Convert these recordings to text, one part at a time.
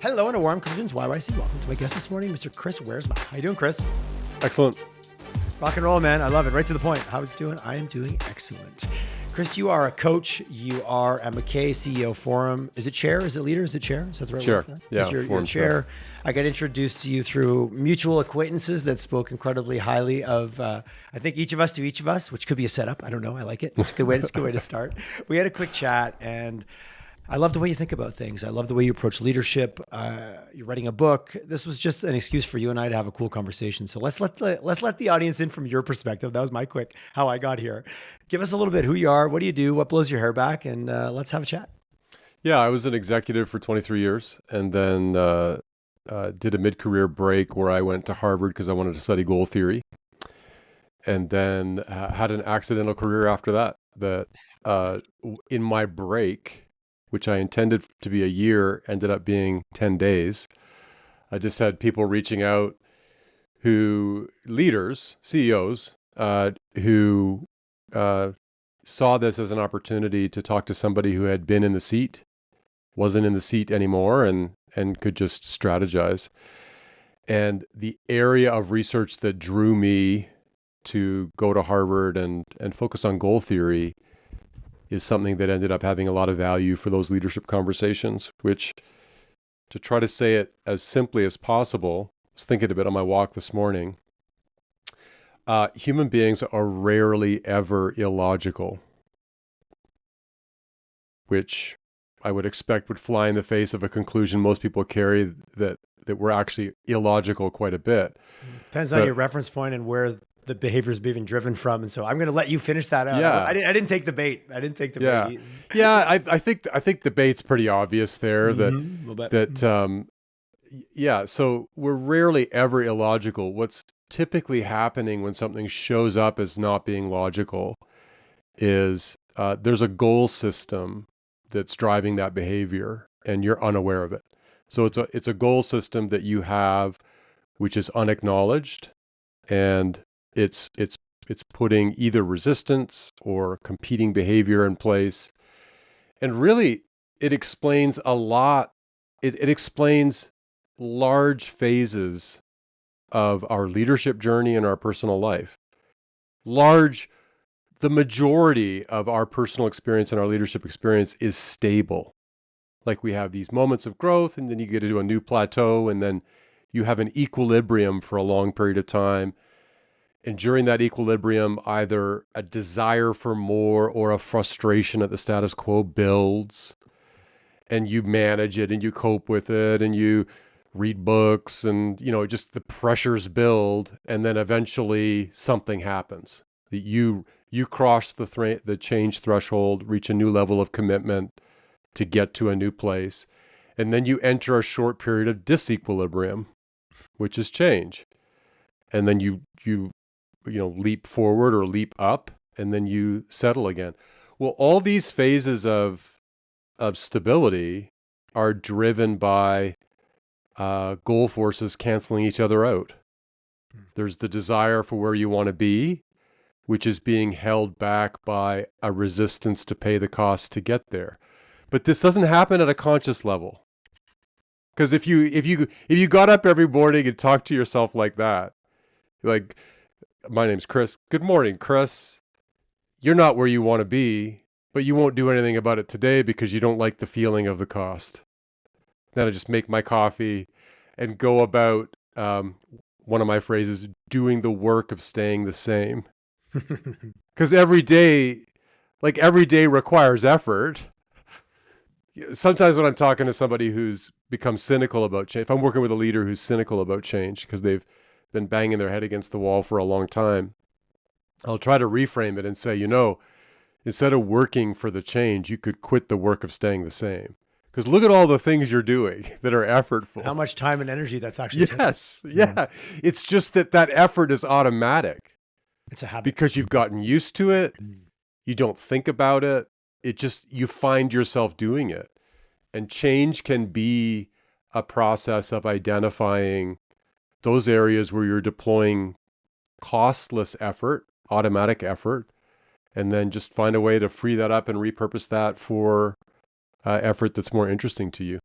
Hello and a warm greetings, YYC. Welcome to my guest this morning, Mr. Chris Wiersma. How you doing, Chris? Excellent. Rock and roll, man. I love it. Right to the point. How is it doing? I am doing excellent. Chris, you are a coach. You are a MacKay CEO Forum. Is it chair? Is it leader? Is it chair? Is that the right Chair. word? Yeah, you're chair. I got introduced to you through mutual acquaintances that spoke incredibly highly of, I think, each of us to each of us, which could be a setup. I don't know. I like it. It's a good way. It's a good way to start. We had a quick chat, and I love the way you think about things. I love the way you approach leadership. You're writing a book. This was just an excuse for you and I to have a cool conversation. So let's let the audience in from your perspective. That was my quick how I got here. Give us a little bit who you are, what do you do, what blows your hair back, and let's have a chat. Yeah, I was an executive for 23 years and then did a mid-career break where I went to Harvard because I wanted to study goal theory. And then had an accidental career after that in my break, which I intended to be a year, ended up being 10 days. I just had people reaching out leaders, CEOs, who saw this as an opportunity to talk to somebody who had been in the seat, wasn't in the seat anymore, and could just strategize. And the area of research that drew me to go to Harvard and focus on goal theory is something that ended up having a lot of value for those leadership conversations, which, to try to say it as simply as possible, I was thinking a bit on my walk this morning, human beings are rarely ever illogical, which I would expect would fly in the face of a conclusion most people carry that we're actually illogical quite a bit. Depends on your reference point and where the behavior is being driven from. And so I'm going to let you finish that out. Yeah. I didn't take the bait. Bait. Yeah. I think the bait's pretty obvious there so we're rarely ever illogical. What's typically happening when something shows up as not being logical is there's a goal system that's driving that behavior and you're unaware of it. So it's a goal system that you have, which is unacknowledged, and it's putting either resistance or competing behavior in place. And really, it explains a lot. It explains large phases of our leadership journey and our personal life. The majority of our personal experience and our leadership experience is stable. Like, we have these moments of growth, and then you get to a new plateau, and then you have an equilibrium for a long period of time. And during that equilibrium, either a desire for more or a frustration at the status quo builds, and you manage it and you cope with it and you read books and, just the pressures build. And then eventually something happens. You cross the change threshold, reach a new level of commitment to get to a new place. And then you enter a short period of disequilibrium, which is change. And then you leap forward or leap up, and then you settle again. Well, all these phases of stability are driven by goal forces canceling each other out. There's the desire for where you want to be, which is being held back by a resistance to pay the cost to get there. But this doesn't happen at a conscious level. Because if you got up every morning and talked to yourself like that, like, my name's Chris. Good morning, Chris. You're not where you want to be, but you won't do anything about it today because you don't like the feeling of the cost. Then I just make my coffee and go about, one of my phrases, doing the work of staying the same. Because every day requires effort. Sometimes when I'm talking to somebody who's become cynical about change, if I'm working with a leader who's cynical about change because they've been banging their head against the wall for a long time, I'll try to reframe it and say, instead of working for the change, you could quit the work of staying the same. Because look at all the things you're doing that are effortful. How much time and energy that's actually Yes. Yeah. It's just that effort is automatic. It's a habit. Because you've gotten used to it. You don't think about it. You find yourself doing it. And change can be a process of identifying those areas where you're deploying costless effort, automatic effort, and then just find a way to free that up and repurpose that for effort that's more interesting to you.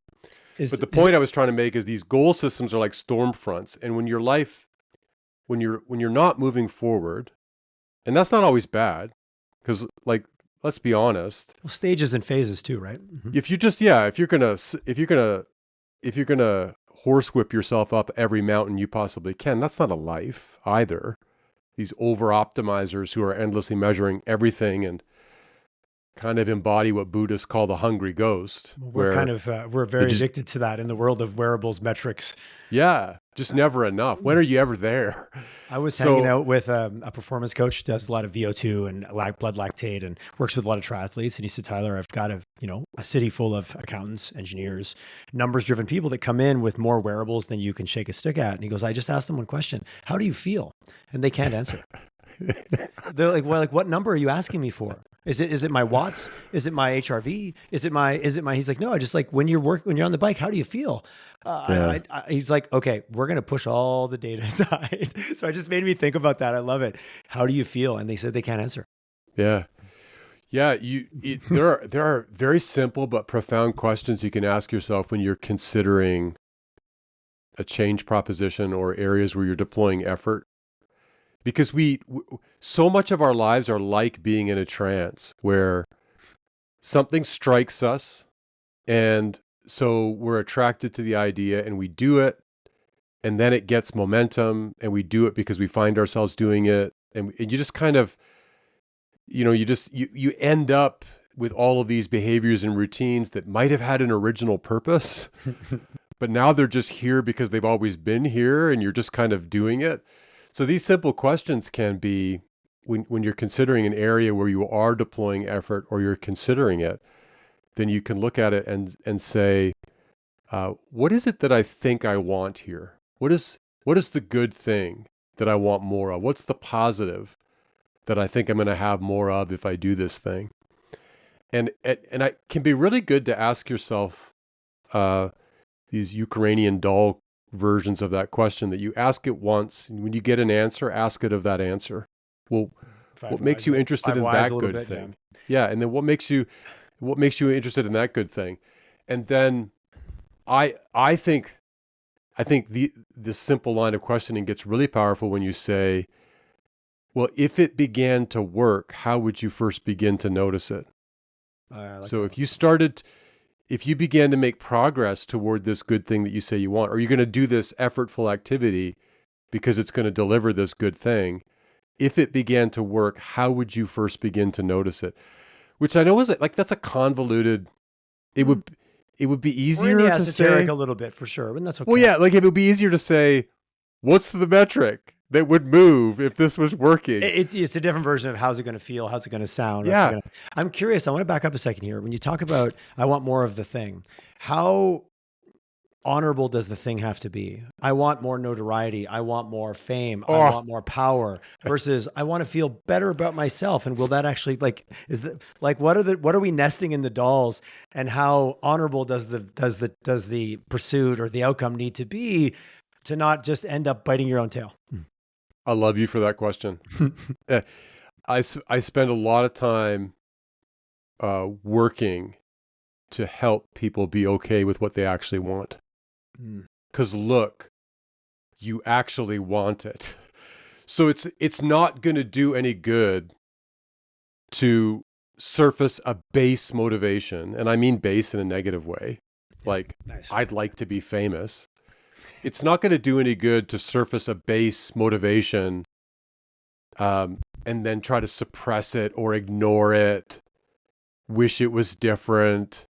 But the point I was trying to make is these goal systems are like storm fronts. And when when you're not moving forward, and that's not always bad, because like, let's be honest. Well, stages and phases too, right? Mm-hmm. If you're gonna horsewhip yourself up every mountain you possibly can, that's not a life either. These over optimizers who are endlessly measuring everything and kind of embody what Buddhists call the hungry ghost. We're very addicted to that in the world of wearables metrics. Yeah, just never enough. When are you ever there? I was hanging out with a performance coach, does a lot of VO2 and blood lactate, and works with a lot of triathletes. And he said, Tyler, I've got a city full of accountants, engineers, numbers-driven people that come in with more wearables than you can shake a stick at. And he goes, I just asked them one question: how do you feel? And they can't answer. They're like, well, like, what number are you asking me for? Is it my watts? Is it my HRV? Is it my, he's like, no, I just like, when you're on the bike, how do you feel? He's like, okay, we're going to push all the data aside. So it just made me think about that. I love it. How do you feel? And they said they can't answer. Yeah. Yeah. There are very simple but profound questions you can ask yourself when you're considering a change proposition or areas where you're deploying effort. Because so much of our lives are like being in a trance where something strikes us, and so we're attracted to the idea and we do it, and then it gets momentum, and we do it because we find ourselves doing it, and you just kind of, you end up with all of these behaviors and routines that might have had an original purpose, but now they're just here because they've always been here, and you're just kind of doing it. So these simple questions can be, when you're considering an area where you are deploying effort or you're considering it, then you can look at it and say, what is it that I think I want here? What is the good thing that I want more of? What's the positive that I think I'm going to have more of if I do this thing? And it can be really good to ask yourself these Ukrainian doll versions of that question, that you ask it once, and when you get an answer, ask it of that answer. Well, what makes you interested in that good thing? Yeah, and then what makes you interested in that good thing? And then I think this simple line of questioning gets really powerful when you say, well, if it began to work, how would you first begin to notice it? So if you began to make progress toward this good thing that you say you want, or you're going to do this effortful activity because it's going to deliver this good thing, if it began to work, how would you first begin to notice it? Which I know is like, that's a convoluted, it would be easier We're in the to esoteric say a little bit for sure, but that's okay. Well, yeah, like it would be easier to say, what's the metric that would move if this was working? It's a different version of how's it going to feel, how's it going to sound. Yeah. I'm curious. I want to back up a second here. When you talk about, I want more of the thing, how honorable does the thing have to be? I want more notoriety. I want more fame. I want more power versus I want to feel better about myself. And will that actually what are we nesting in the dolls, and how honorable does the pursuit or the outcome need to be to not just end up biting your own tail? I love you for that question. I spend a lot of time working to help people be okay with what they actually want. Because look, you actually want it. So it's not going to do any good to surface a base motivation. And I mean base in a negative way. Like, nice. I'd like to be famous. It's not going to do any good to surface a base motivation and then try to suppress it or ignore it, wish it was different.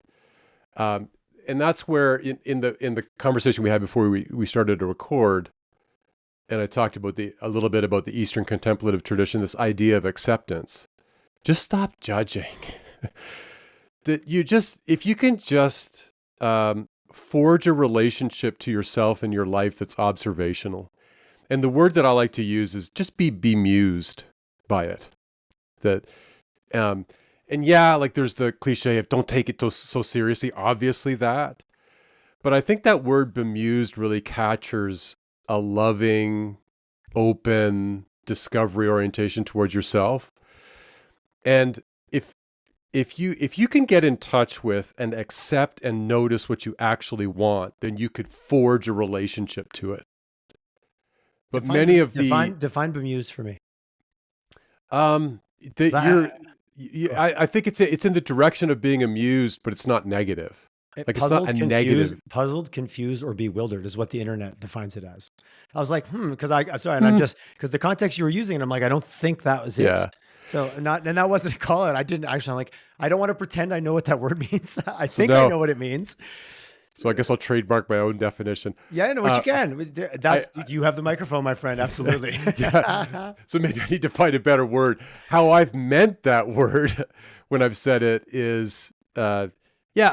And that's where in the conversation we had before we started to record, and I talked about a little bit about the Eastern contemplative tradition, this idea of acceptance. Just stop judging. If you can just forge a relationship to yourself and your life that's observational. And the word that I like to use is just be bemused by it. And yeah, like there's the cliche of don't take it so seriously, obviously that. But I think that word bemused really captures a loving, open discovery orientation towards yourself. And if you can get in touch with and accept and notice what you actually want, then you could forge a relationship to it. But define bemused for me. I think it's in the direction of being amused, but it's not negative. Like it's not a negative. Puzzled, confused, or bewildered is what the internet defines it as. I was like, because I'm sorry, and I'm just because the context you were using, and I'm like, I don't think that was it. So and that wasn't a call out. I didn't actually. I'm like, I don't want to pretend I know what that word means. I I know what it means. So I guess I'll trademark my own definition. Yeah, I know what you can. You have the microphone, my friend. Absolutely. Yeah. So maybe I need to find a better word. How I've meant that word when I've said it is, I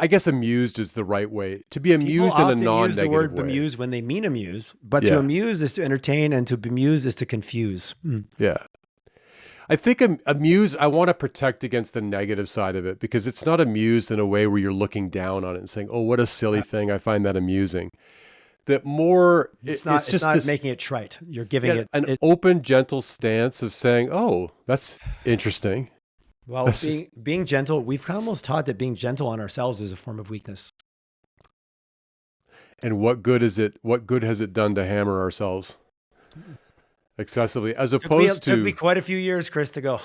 guess amused is the right way. To be amused in a non-negative way. People often use the word bemused when they mean amuse, but to amuse is to entertain, and to bemuse is to confuse. Yeah. I think amused, I want to protect against the negative side of it, because it's not amused in a way where you're looking down on it and saying, oh, what a silly thing. I find that amusing. That more, it's not making it trite. You're giving it an open, gentle stance of saying, oh, that's interesting. Well, being gentle, we've almost taught that being gentle on ourselves is a form of weakness. And what good has it done to hammer ourselves excessively, as opposed to... It took me quite a few years, Chris, to go,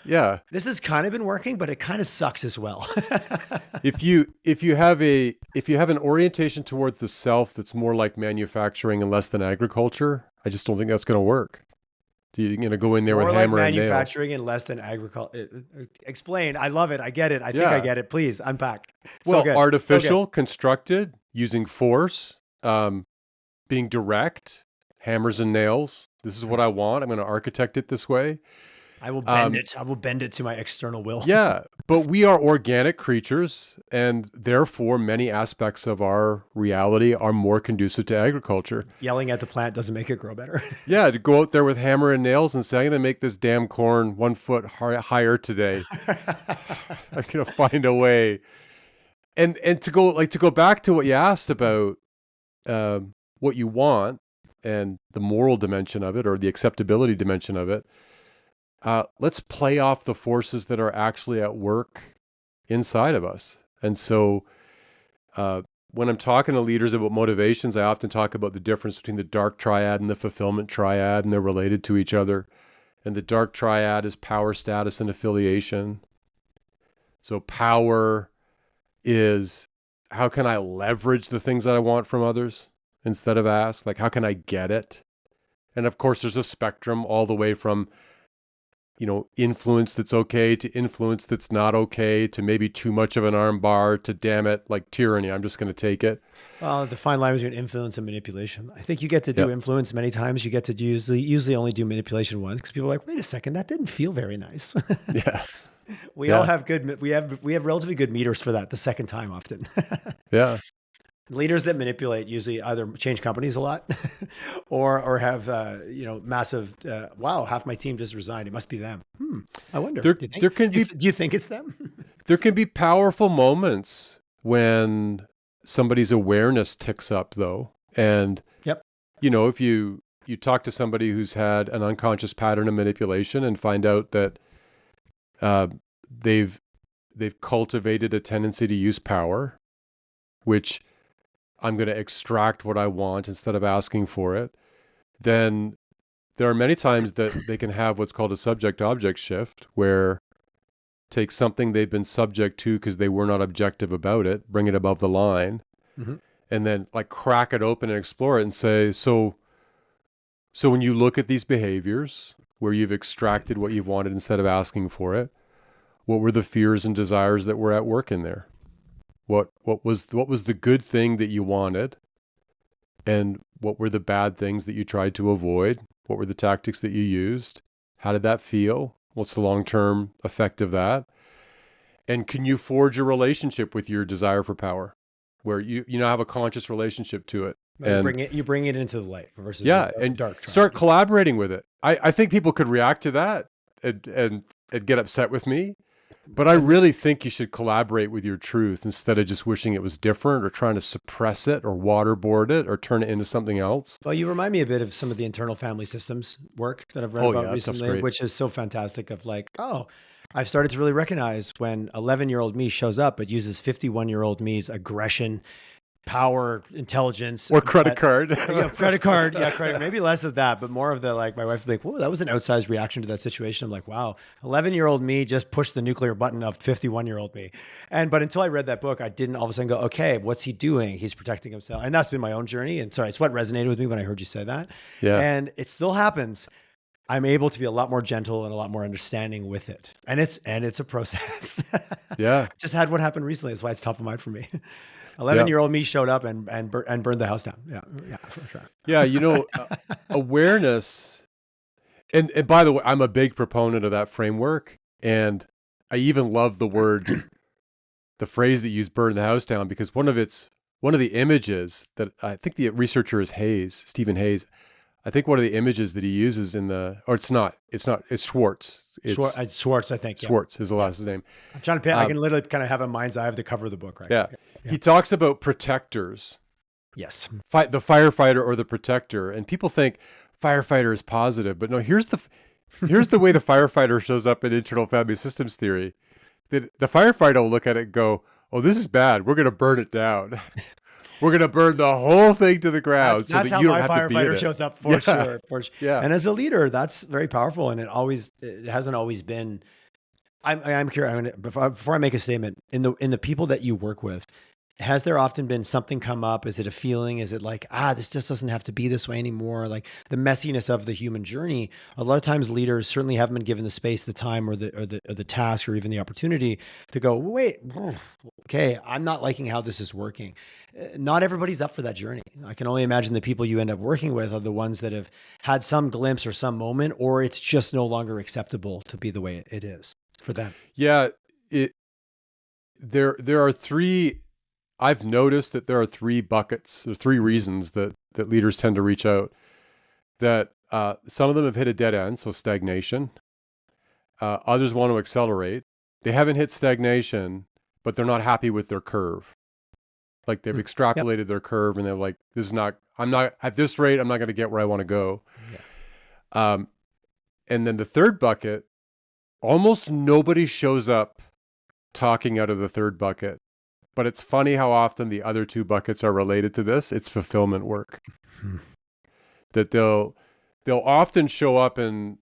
yeah, this has kind of been working, but it kind of sucks as well. if you have an orientation towards the self that's more like manufacturing and less than agriculture, I just don't think that's going to work. You're going to go in there with hammer and nail. More like manufacturing and less than agriculture. Explain. I love it. I get it. I think I get it. Please unpack. Artificial, constructed, using force, being direct, hammers and nails. This is what I want. I'm going to architect it this way. I will bend it. I will bend it to my external will. Yeah, but we are organic creatures, and therefore many aspects of our reality are more conducive to agriculture. Yelling at the plant doesn't make it grow better. Yeah, to go out there with hammer and nails and say, I'm going to make this damn corn 1 foot higher today. I'm going to find a way. And to go back to what you asked about what you want and the moral dimension of it, or the acceptability dimension of it. Let's play off the forces that are actually at work inside of us. And so when I'm talking to leaders about motivations, I often talk about the difference between the dark triad and the fulfillment triad, and they're related to each other. And the dark triad is power, status, and affiliation. So power is, how can I leverage the things that I want from others instead of ask? Like, how can I get it? And of course, there's a spectrum all the way from, influence that's okay to influence that's not okay to maybe too much of an arm bar to, damn it, like tyranny. I'm just going to take it. Well, the fine line between influence and manipulation. I think you get to do influence many times. You get to usually only do manipulation once, because people are like, wait a second, that didn't feel very nice. Yeah. We all have we have relatively good meters for that the second time often. Yeah. Leaders that manipulate usually either change companies a lot or have, massive, wow, half my team just resigned. It must be them. I wonder. Do you think it's them? There can be powerful moments when somebody's awareness ticks up, though. And, if you talk to somebody who's had an unconscious pattern of manipulation and find out that they've cultivated a tendency to use power, which I'm going to extract what I want instead of asking for it, then there are many times that they can have what's called a subject-object shift, where take something they've been subject to because they were not objective about it, bring it above the line, and then like crack it open and explore it and say, so when you look at these behaviors where you've extracted what you've wanted instead of asking for it, what were the fears and desires that were at work in there? What was the good thing that you wanted, and what were the bad things that you tried to avoid? What were the tactics that you used? How did that feel? What's the long-term effect of that? And can you forge a relationship with your desire for power, where you now have a conscious relationship to it? And you bring it into the light versus and dark triad. Start collaborating with it. I think people could react to that and get upset with me. But I really think you should collaborate with your truth instead of just wishing it was different or trying to suppress it or waterboard it or turn it into something else. Well, you remind me a bit of some of the internal family systems work that I've read about recently, which is so fantastic, of like, I've started to really recognize when 11-year-old me shows up, but uses 51-year-old me's aggression, power, intelligence, Or credit card. credit card. Yeah, credit. Maybe less of that, but more of the like. My wife would be like, "Whoa, that was an outsized reaction to that situation." I'm like, "Wow, 11-year-old me just pushed the nuclear button of 51-year-old me." But until I read that book, I didn't all of a sudden go, "Okay, what's he doing? He's protecting himself." And that's been my own journey. And sorry, it's what resonated with me when I heard you say that. Yeah. And it still happens. I'm able to be a lot more gentle and a lot more understanding with it. And it's a process. Yeah. Just had what happened recently. That's why it's top of mind for me. 11-year-old Yeah. old me showed up and burned the house down. Yeah, for sure. Yeah, awareness, and by the way, I'm a big proponent of that framework, and I even love the phrase that you use, "burn the house down," because one of the images that I think the researcher is Stephen Hayes. I think one of the images that he uses it's Schwartz. Schwartz, I think. Yeah. Schwartz is the last name. I'm trying to pick. I can literally kind of have a mind's eye of the cover of the book, right? Yeah. He talks about protectors. Yes. The firefighter or the protector. And people think firefighter is positive, but no, here's the way the firefighter shows up in internal family systems theory. The firefighter will look at it and go, "Oh, this is bad. We're going to burn it down. We're going to burn the whole thing to the ground so that you don't have to be in it." That's how my firefighter shows up for sure. Yeah. And as a leader, that's very powerful. And it hasn't always been. I'm curious. Before I make a statement, in the people that you work with, has there often been something come up? Is it a feeling? Is it like, this just doesn't have to be this way anymore? Like the messiness of the human journey. A lot of times leaders certainly haven't been given the space, the time, or the task, or even the opportunity to go, "Wait, okay, I'm not liking how this is working." Not everybody's up for that journey. I can only imagine the people you end up working with are the ones that have had some glimpse or some moment, or it's just no longer acceptable to be the way it is for them. Yeah. There are three. I've noticed that there are three buckets, or three reasons that leaders tend to reach out. That some of them have hit a dead end, so stagnation. Others want to accelerate. They haven't hit stagnation, but they're not happy with their curve. Like they've extrapolated their curve, and they're like, I'm not at this rate, I'm not going to get where I want to go. Yeah. And then the third bucket, almost nobody shows up talking out of the third bucket. But it's funny how often the other two buckets are related to this. It's fulfillment work. That they'll often show up and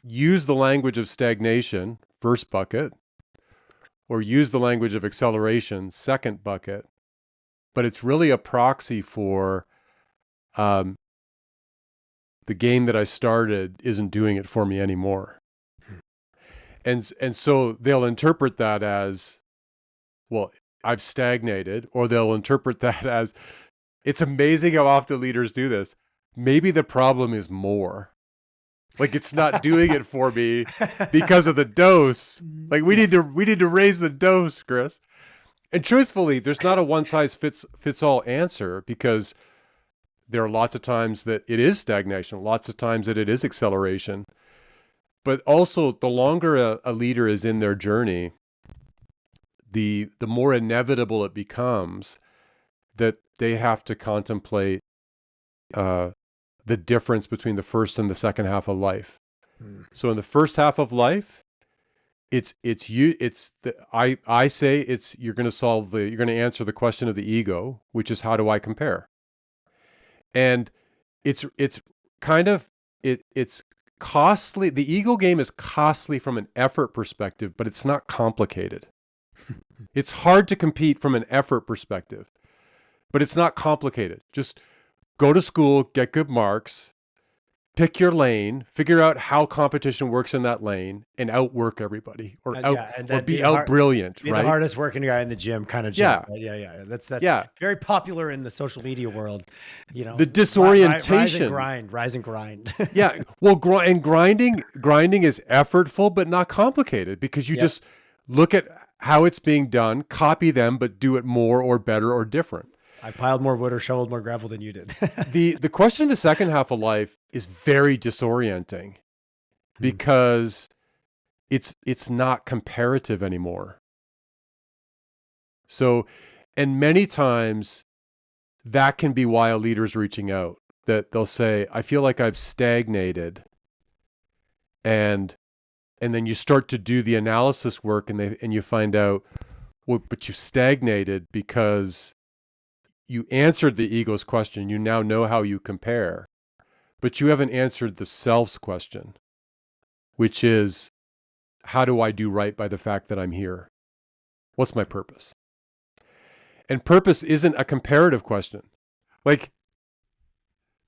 use the language of stagnation, first bucket, or use the language of acceleration, second bucket. But it's really a proxy for the game that I started isn't doing it for me anymore. And so they'll interpret that as, well, I've stagnated, or they'll interpret that as, it's amazing how often leaders do this. Maybe the problem is more. Like it's not doing it for me because of the dose. Like we need to raise the dose, Chris. And truthfully, there's not a one size fits all answer, because there are lots of times that it is stagnation, lots of times that it is acceleration. But also, the longer a leader is in their journey, the more inevitable it becomes that they have to contemplate the difference between the first and the second half of life. So in the first half of life, you're going to answer the question of the ego, which is, how do I compare? And it's costly. The ego game is costly from an effort perspective, but it's not complicated. It's hard to compete from an effort perspective, but it's not complicated. Just go to school, get good marks, pick your lane, figure out how competition works in that lane, and outwork everybody, or be out brilliant. Be right? the hardest working guy in the gym, kind of. Yeah. Right? Yeah. That's very popular in the social media world. The disorientation, rise and grind. Yeah. Well, grinding is effortful, but not complicated, because you just look at how it's being done, copy them, but do it more or better or different. I piled more wood or shoveled more gravel than you did. The question of the second half of life is very disorienting, because it's not comparative anymore. So, and many times that can be why a leader's reaching out, that they'll say, I feel like I've stagnated, and And then you start to do the analysis work, and you find out, well, but you stagnated because you answered the ego's question. You now know how you compare, but you haven't answered the self's question, which is, how do I do right by the fact that I'm here? What's my purpose? And purpose isn't a comparative question. Like,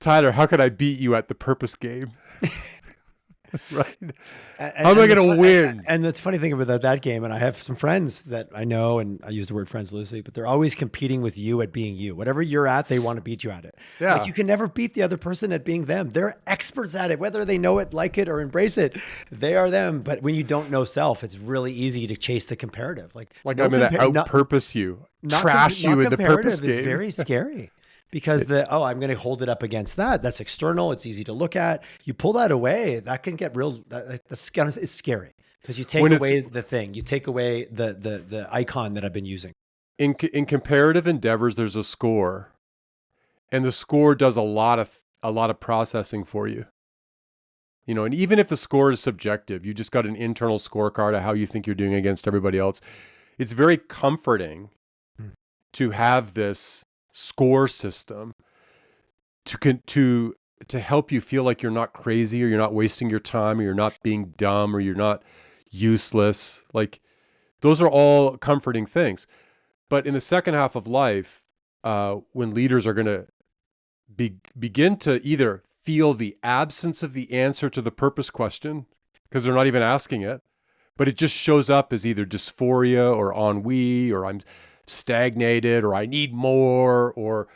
Tyler, how could I beat you at the purpose game? Right? How am I going to win? And the funny thing about that game, and I have some friends that I know, and I use the word friends loosely, but they're always competing with you at being you. Whatever you're at, they want to beat you at it. Yeah. Like, you can never beat the other person at being them. They're experts at it, whether they know it, like it, or embrace it. They are them. But when you don't know self, it's really easy to chase the comparative. Like I'm going to out-purpose you, trash you in the purpose game. It's very scary. Because I'm going to hold it up against that. That's external. It's easy to look at. You pull that away, that can get real. It's scary because you take away the thing. You take away the icon that I've been using. In comparative endeavors, there's a score, and the score does a lot of processing for you. You know, and even if the score is subjective, you just got an internal scorecard of how you think you're doing against everybody else. It's very comforting to have this score system to help you feel like you're not crazy, or you're not wasting your time, or you're not being dumb, or you're not useless. Like, those are all comforting things. But in the second half of life, when leaders are going to begin to either feel the absence of the answer to the purpose question, because they're not even asking it, but it just shows up as either dysphoria or ennui, or I'm stagnated, or I need more, or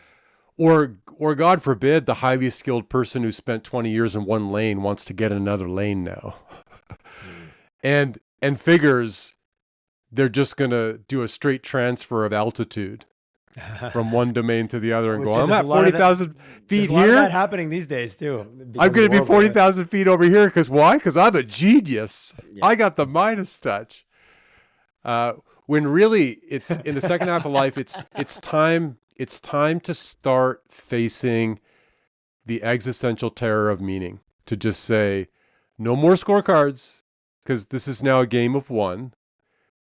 God forbid, the highly skilled person who spent 20 years in one lane wants to get in another lane now. and figures they're just going to do a straight transfer of altitude from one domain to the other and go, I'm at 40,000 feet here. There's a lot of that happening these days too. I'm going to be 40,000 feet over here because why? Because I'm a genius. Yeah. I got the Midas touch. When really, it's in the second half of life, it's time to start facing the existential terror of meaning. To just say, no more scorecards, because this is now a game of one,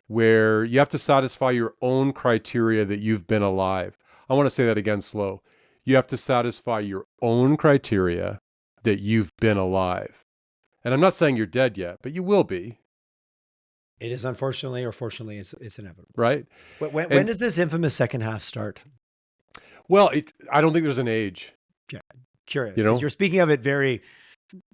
where you have to satisfy your own criteria that you've been alive. I want to say that again slow. You have to satisfy your own criteria that you've been alive. And I'm not saying you're dead yet, but you will be. It is, unfortunately or fortunately, it's inevitable. Right. When does this infamous second half start? Well, I don't think there's an age. Yeah. Curious. You know? You're speaking of it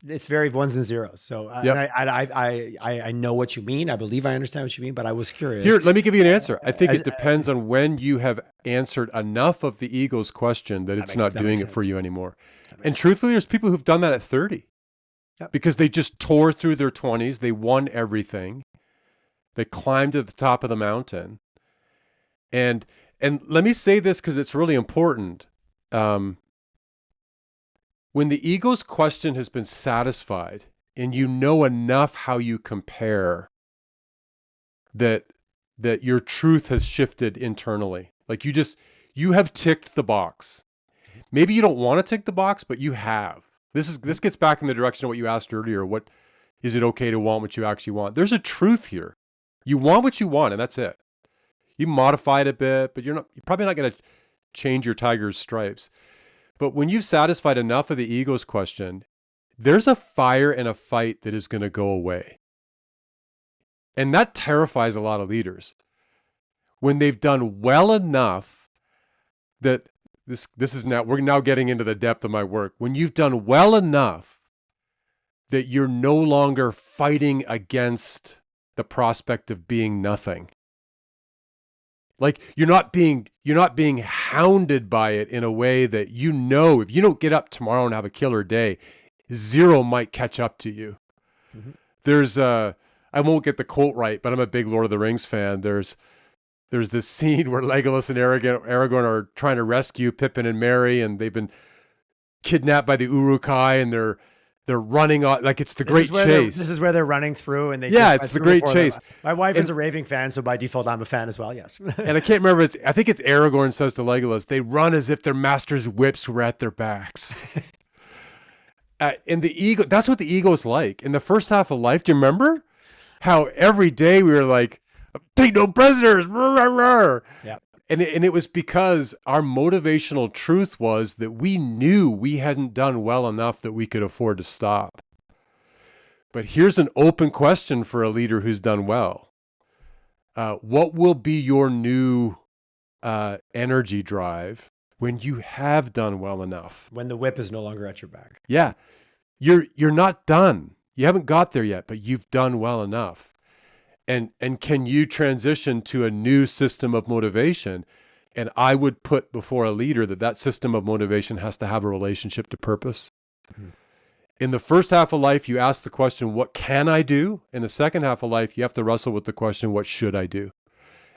it's very ones and zeros. So yep. I know what you mean. I believe I understand what you mean, but I was curious. Here, let me give you an answer. I think it depends on when you have answered enough of the ego's question that it's not doing it for you anymore. And truthfully, there's people who've done that at 30 because they just tore through their 20s. They won everything. They climbed to the top of the mountain. And let me say this because it's really important. When the ego's question has been satisfied and you know enough how you compare, that your truth has shifted internally. Like you have ticked the box. Maybe you don't want to tick the box, but you have. This gets back in the direction of what you asked earlier. What is it okay to want what you actually want? There's a truth here. You want what you want, and that's it. You modify it a bit, but you're probably not going to change your tiger's stripes. But when you've satisfied enough of the ego's question, there's a fire and a fight that is going to go away. And that terrifies a lot of leaders. When they've done well enough that this is now, we're now getting into the depth of my work. When you've done well enough that you're no longer fighting against the prospect of being nothing. Like you're not being hounded by it in a way that if you don't get up tomorrow and have a killer day, zero might catch up to you. Mm-hmm. There's I won't get the quote right, but I'm a big Lord of the Rings fan. There's this scene where Legolas and Aragorn are trying to rescue Pippin and Merry, and they've been kidnapped by the Uruk-hai, and they're running on, like it's the great chase. This is where they're running through, and it's the great chase. My wife is a raving fan, so by default, I'm a fan as well. Yes. And I can't remember. I think it's Aragorn says to Legolas, they run as if their master's whips were at their backs. And the ego, that's what the ego is like. In the first half of life, do you remember? how every day we were like, take no prisoners. Yeah. And it was because our motivational truth was that we knew we hadn't done well enough that we could afford to stop. But here's an open question for a leader who's done well. What will be your new energy drive when you have done well enough? When the whip is no longer at your back. Yeah. You're not done. You haven't got there yet, but you've done well enough. And can you transition to a new system of motivation? And I would put before a leader that system of motivation has to have a relationship to purpose. Mm-hmm. In the first half of life, you ask the question, what can I do? In the second half of life, you have to wrestle with the question, what should I do?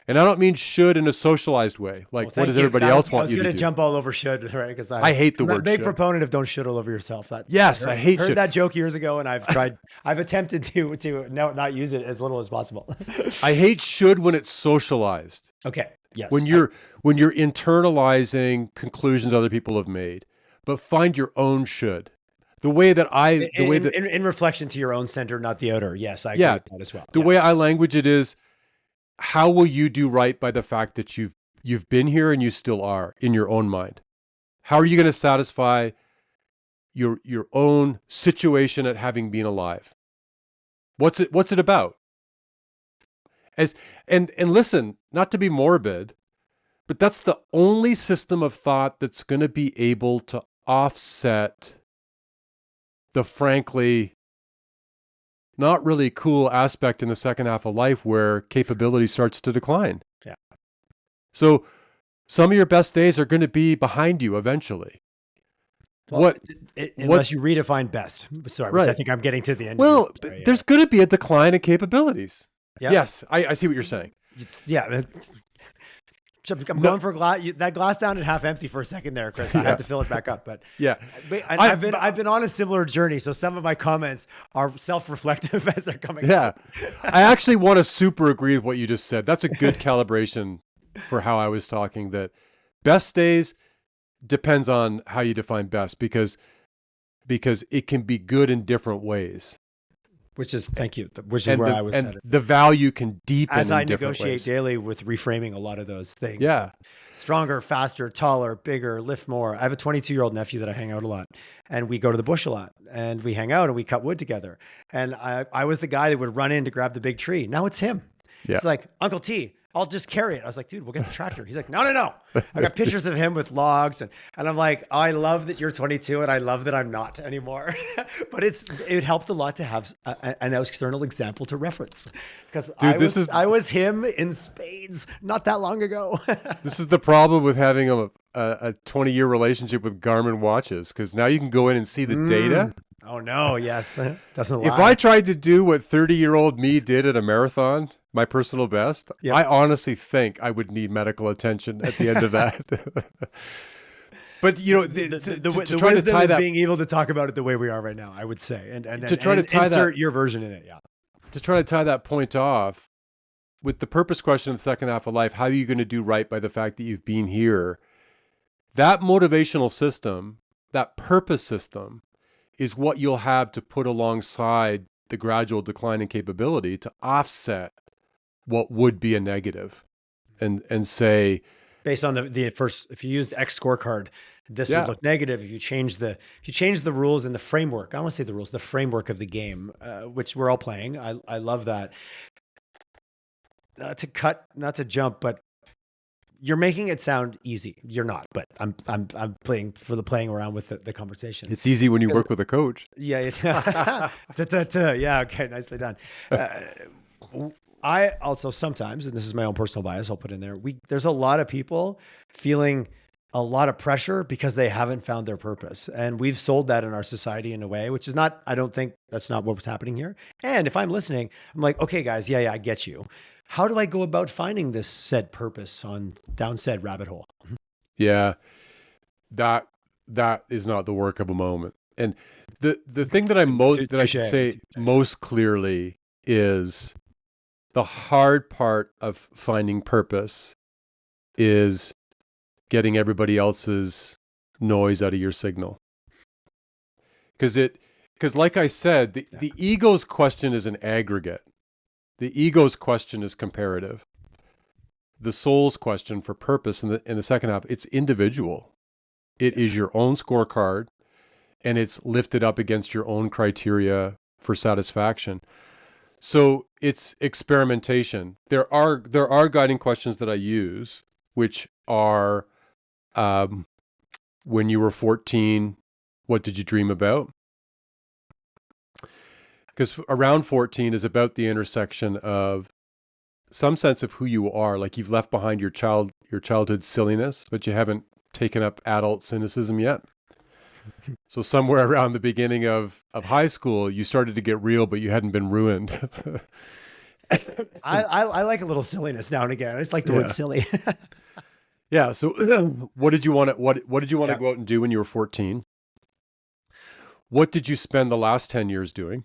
And I don't mean should in a socialized way. Like, what does everybody else want you to do? I was going to jump all over should, right? Because I hate the word I'm a big should. proponent of don't should all over yourself. I hate heard should. that joke years ago, and I've attempted to not use it as little as possible. I hate should when it's socialized. Okay. Yes. When you're internalizing conclusions other people have made, but find your own should. In reflection to your own center, not the outer. Yes, I agree with that as well. The way I language it is, how will you do right by the fact that you've been here and you still are in your own mind? How are you going to satisfy your own situation at having been alive? What's it about? And listen, not to be morbid, but that's the only system of thought that's going to be able to offset the frankly not really cool aspect in the second half of life where capability starts to decline. Yeah. So some of your best days are going to be behind you eventually. Well, unless you redefine best. Sorry, right. Which I think I'm getting to the end. Well, there's going to be a decline in capabilities. Yep. Yes, I see what you're saying. Yeah. I'm going for that glass down at half empty for a second there, Chris. I had to fill it back up, but I've been on a similar journey. So some of my comments are self-reflective as they're coming. Yeah, I actually want to super agree with what you just said. That's a good calibration for how I was talking. That best days depends on how you define best, because it can be good in different ways. Which is where I was headed. The value can deepen as I in different negotiate ways. daily with reframing a lot of those things. Yeah. Stronger, faster, taller, bigger, lift more. I have a 22-year-old nephew that I hang out a lot, and we go to the bush a lot, and we hang out and we cut wood together. And I was the guy that would run in to grab the big tree. Now it's him. Yeah. He's like, Uncle T, I'll just carry it. I was like, dude, we'll get the tractor. He's like, no. I got pictures of him with logs. And I'm like, I love that you're 22 and I love that I'm not anymore. But it helped a lot to have an external example to reference. Because I was him in spades not that long ago. This is the problem with having a 20-year relationship with Garmin watches, because now you can go in and see the data. Oh no, yes. Doesn't lie. If I tried to do what 30-year-old me did at a marathon, my personal best, I honestly think I would need medical attention at the end of that. But the try to tie that, being able to talk about it the way we are right now, I would say, and to try to insert your version in it, to try to tie that point off with the purpose question in the second half of life. How are you going to do right by the fact that you've been here? That motivational system, that purpose system, is what you'll have to put alongside the gradual decline in capability to offset what would be a negative, and say, based on the first, if you used X scorecard, this would look negative. If you change the rules and the framework, I don't want to say the rules, the framework of the game, which we're all playing. I love that. Not to jump, but you're making it sound easy. You're not, but I'm playing around with the conversation. It's easy when you work with a coach. Yeah. Yeah. Okay. Nicely done. I also sometimes, and this is my own personal bias, I'll put in there, there's a lot of people feeling a lot of pressure because they haven't found their purpose. And we've sold that in our society in a way, which is not, I don't think that's not what was happening here. And if I'm listening, I'm like, okay, guys, yeah, I get you. How do I go about finding this said purpose down said rabbit hole? Yeah, that is not the work of a moment. And the thing that I should say most clearly is the hard part of finding purpose is getting everybody else's noise out of your signal. Because like I said, the ego's question is an aggregate. The ego's question is comparative. The soul's question for purpose in the second half, it's individual. It is your own scorecard, and it's lifted up against your own criteria for satisfaction. So it's experimentation. There are guiding questions that I use, which are, when you were 14, what did you dream about? Because around 14 is about the intersection of some sense of who you are, like you've left behind your childhood silliness, but you haven't taken up adult cynicism yet. So somewhere around the beginning of high school, you started to get real, but you hadn't been ruined. I like a little silliness now and again. I just like the word silly. Yeah. So what did you want to go out and do when you were 14? What did you spend the last 10 years doing?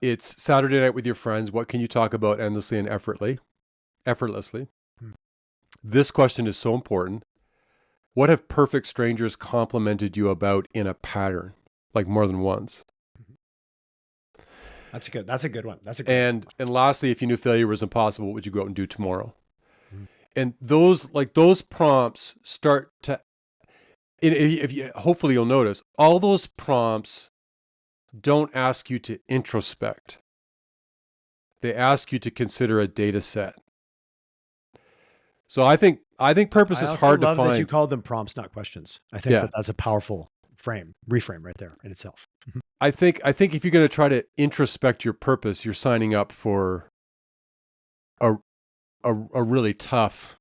It's Saturday night with your friends. What can you talk about endlessly and effortlessly? This question is so important. What have perfect strangers complimented you about in a pattern, like more than once? That's a good one. And lastly, if you knew failure was impossible, what would you go out and do tomorrow? And those prompts start to, hopefully you'll notice, all those prompts don't ask you to introspect. They ask you to consider a data set. So I think purpose is hard to find. I love that you called them prompts, not questions. I think that's a powerful reframe right there in itself. I think if you're going to try to introspect your purpose, you're signing up for a really tough,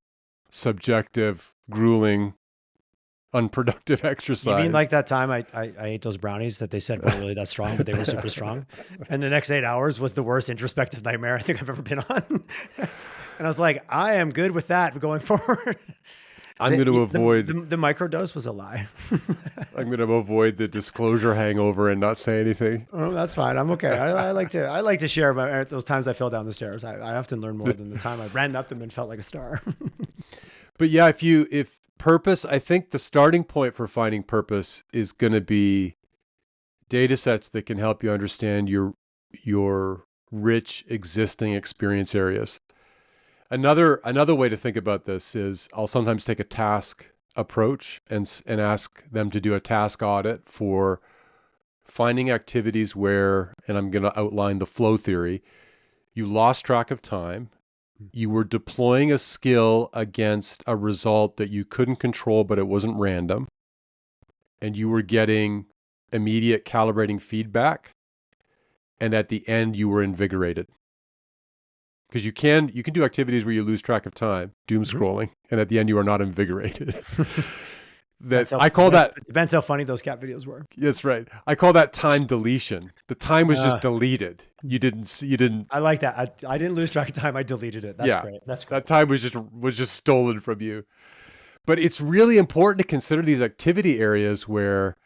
subjective, grueling, unproductive exercise. You mean like that time I ate those brownies that they said weren't really that strong, but they were super strong? And the next 8 hours was the worst introspective nightmare I think I've ever been on. And I was like, I am good with that going forward. I'm going to avoid... The microdose was a lie. I'm going to avoid the disclosure hangover and not say anything. Oh, that's fine. I'm okay. I like to share about those times I fell down the stairs. I often learn more than the time I ran up them and felt like a star. But yeah, if purpose, I think the starting point for finding purpose is going to be data sets that can help you understand your rich existing experience areas. Another way to think about this is I'll sometimes take a task approach and ask them to do a task audit for finding activities where, and I'm going to outline the flow theory, you lost track of time, you were deploying a skill against a result that you couldn't control, but it wasn't random, and you were getting immediate calibrating feedback, and at the end you were invigorated. Because you can do activities where you lose track of time, doom scrolling, and at the end you are not invigorated. Depends how funny those cat videos were. That's right. I call that time deletion. The time was just deleted. You didn't. I like that. I didn't lose track of time. I deleted it. That's great. That's great. That time was just stolen from you. But it's really important to consider these activity areas where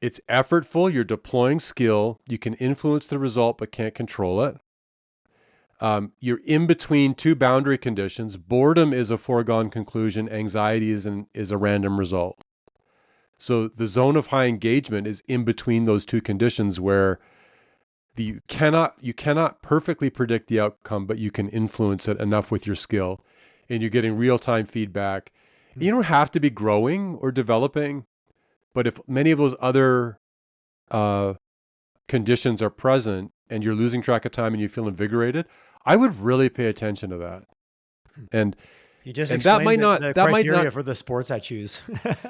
it's effortful. You're deploying skill. You can influence the result, but can't control it. You're in between two boundary conditions. Boredom is a foregone conclusion. Anxiety is a random result. So the zone of high engagement is in between those two conditions where you cannot perfectly predict the outcome, but you can influence it enough with your skill, and you're getting real-time feedback. You don't have to be growing or developing, but if many of those other conditions are present and you're losing track of time and you feel invigorated, I would really pay attention to that. And you just explained the criteria for the sports I choose.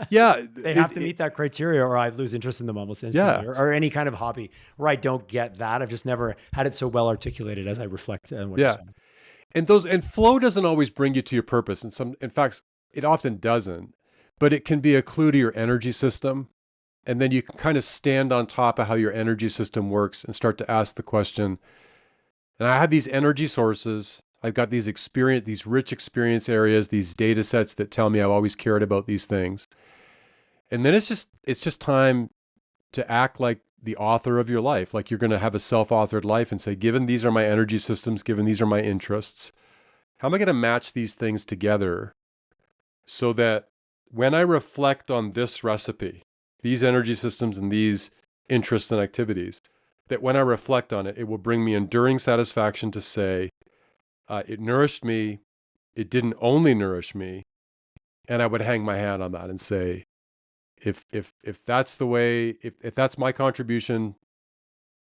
Yeah. They have to meet that criteria or I lose interest in them almost instantly. Or any kind of hobby where I don't get that. I've just never had it so well articulated as I reflect on what you're saying. And flow doesn't always bring you to your purpose. In fact, it often doesn't, but it can be a clue to your energy system. And then you can kind of stand on top of how your energy system works and start to ask the question, and I have these energy sources. I've got these rich experience areas, these data sets that tell me I've always cared about these things. And then it's just time to act like the author of your life. Like you're going to have a self-authored life and say, given these are my energy systems, given these are my interests, how am I going to match these things together so that when I reflect on this recipe, these energy systems and these interests and activities, that when I reflect on it, it will bring me enduring satisfaction to say, it nourished me. It didn't only nourish me. And I would hang my hat on that and say, if that's the way, if that's my contribution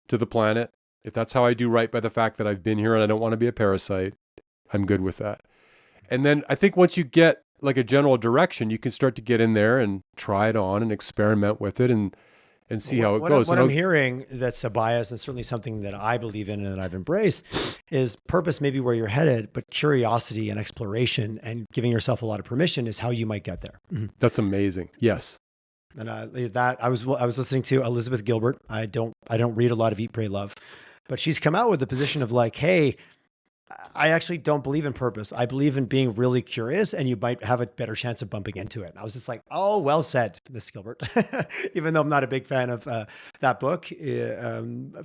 to the planet, if that's how I do right by the fact that I've been here and I don't want to be a parasite, I'm good with that. And then I think once you get like a general direction, you can start to get in there and try it on and experiment with it and see how it goes. What I'm hearing that's a bias and certainly something that I believe in and that I've embraced is purpose may be where you're headed, but curiosity and exploration and giving yourself a lot of permission is how you might get there. Mm-hmm. That's amazing. Yes. And I was listening to Elizabeth Gilbert. I don't read a lot of Eat, Pray, Love, but she's come out with the position of like, hey, I actually don't believe in purpose. I believe in being really curious, and you might have a better chance of bumping into it. And I was just like, oh, well said, Miss Gilbert. Even though I'm not a big fan of that book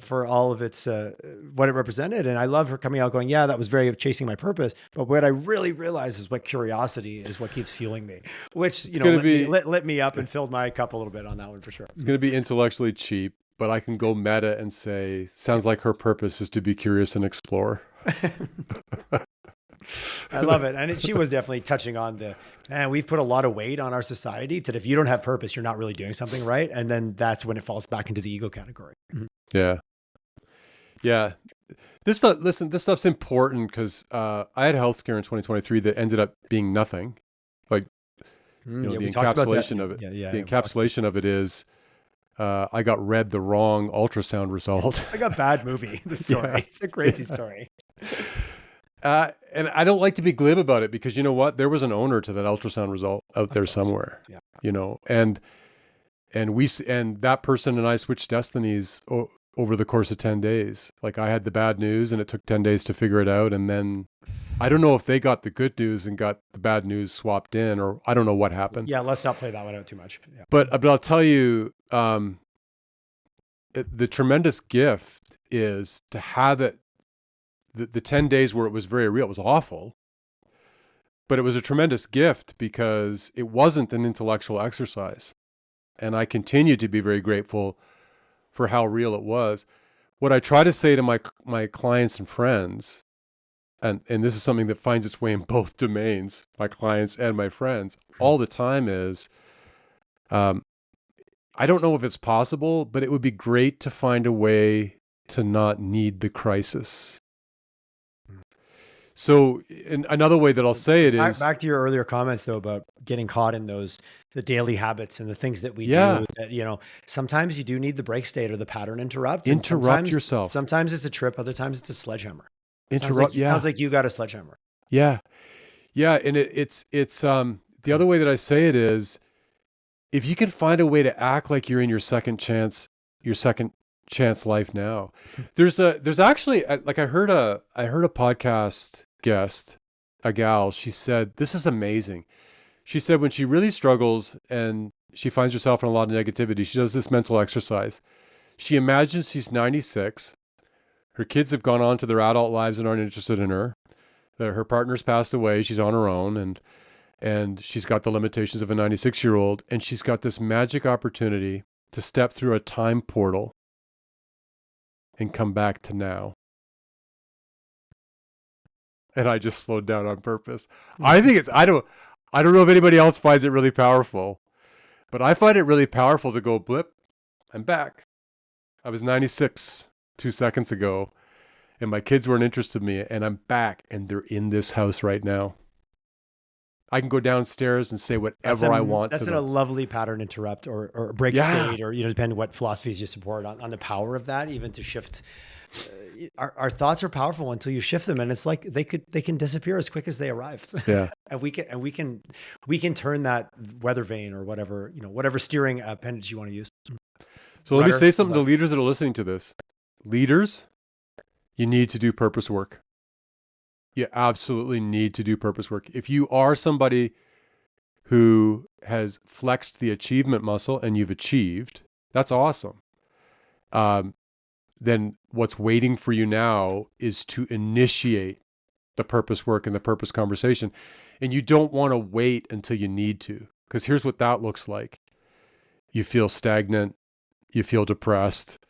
for all of its what it represented, and I love her coming out going, yeah, that was very chasing my purpose. But what I really realized is what curiosity is what keeps fueling me, which lit me up and filled my cup a little bit on that one for sure. It's going to be intellectually cheap, but I can go meta and say, sounds like her purpose is to be curious and explore. I love it. And she was definitely touching on we've put a lot of weight on our society that if you don't have purpose, you're not really doing something right. And then that's when it falls back into the ego category. Mm-hmm. Yeah. Yeah. This stuff's important because I had health scare in 2023 that ended up being nothing. Like, the encapsulation of it. The encapsulation of it is, I got read the wrong ultrasound result. It's like a bad movie, the story. Yeah. It's a crazy story. And I don't like to be glib about it because you know what? There was an owner to that ultrasound result out there somewhere, and that person and I switched destinies over the course of 10 days. Like I had the bad news and it took 10 days to figure it out. And then I don't know if they got the good news and got the bad news swapped in, or I don't know what happened. Yeah. Let's not play that one out too much. Yeah. But I'll tell you, the tremendous gift is to have it, the 10 days where it was very real. It was awful, but it was a tremendous gift because it wasn't an intellectual exercise. And I continue to be very grateful for how real it was. What I try to say to my clients and friends, and this is something that finds its way in both domains, my clients and my friends, all the time is, I don't know if it's possible, but it would be great to find a way to not need the crisis. So another way that I'll say it is... Back to your earlier comments, though, about getting caught in the daily habits and the things that we do. That, sometimes you do need the break state or the pattern interrupt. Interrupt yourself. Sometimes it's a trip. Other times it's a sledgehammer. Sounds like you got a sledgehammer. Yeah. Yeah. And it's the other way that I say it is, if you can find a way to act like you're in your second chance life now. There's actually, like I heard a podcast guest, a gal, she said, this is amazing. She said when she really struggles and she finds herself in a lot of negativity, she does this mental exercise. She imagines she's 96. Her kids have gone on to their adult lives and aren't interested in her. Her partner's passed away. She's on her own and she's got the limitations of a 96-year-old. And she's got this magic opportunity to step through a time portal and come back to now. And I just slowed down on purpose. I think I don't know if anybody else finds it really powerful, but I find it really powerful to go blip. I'm back. I was 96 2 seconds ago and my kids weren't interested in me and I'm back and they're in this house right now. I can go downstairs and say whatever I want. That's a lovely pattern interrupt or break state, or depending on what philosophies you support on the power of that, even to shift. Our thoughts are powerful until you shift them, and it's like they can disappear as quick as they arrived. Yeah, and we can turn that weather vane or whatever steering appendage you want to use. So let me say something to leaders that are listening to this. Leaders, you need to do purpose work. You absolutely need to do purpose work. If you are somebody who has flexed the achievement muscle and you've achieved, that's awesome. Then what's waiting for you now is to initiate the purpose work and the purpose conversation. And you don't want to wait until you need to, because here's what that looks like. You feel stagnant, you feel depressed,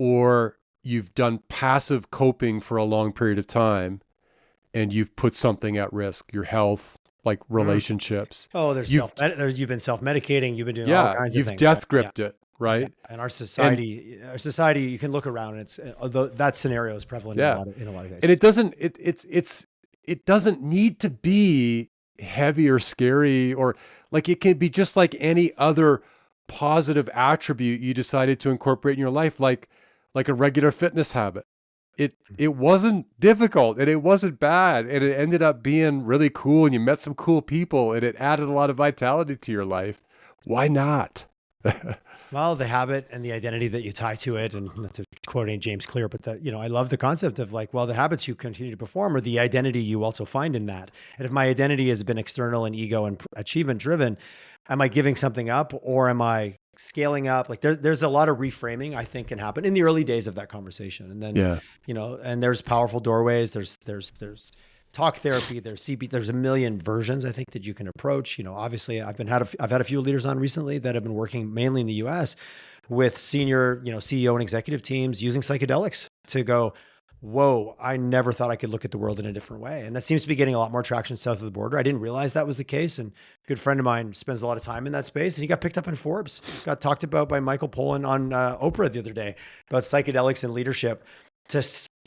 or you've done passive coping for a long period of time and you've put something at risk, your health, like relationships. Oh, you've been self-medicating, you've been doing all kinds of you've things. death gripped it, right? Yeah. And our society, you can look around and although that scenario is prevalent in a lot of cases. And it doesn't need to be heavy or scary, or like it can be just like any other positive attribute you decided to incorporate in your life, like a regular fitness habit. It wasn't difficult and it wasn't bad, and it ended up being really cool, and you met some cool people and it added a lot of vitality to your life. Why not? Well, the habit and the identity that you tie to it, and not to quoting James Clear, but I love the concept of like, well, the habits you continue to perform are the identity you also find in that. And if my identity has been external and ego and achievement driven, am I giving something up or am I scaling up? Like there's a lot of reframing I think can happen in the early days of that conversation. And then, and there's powerful doorways. There's talk therapy, there's CB, there's a million versions I think that you can approach. Obviously I've had a few leaders on recently that have been working mainly in the US with senior, CEO and executive teams using psychedelics to go, whoa, I never thought I could look at the world in a different way. And that seems to be getting a lot more traction south of the border. I didn't realize that was the case. And a good friend of mine spends a lot of time in that space, and he got picked up in Forbes, got talked about by Michael Pollan on Oprah the other day about psychedelics and leadership to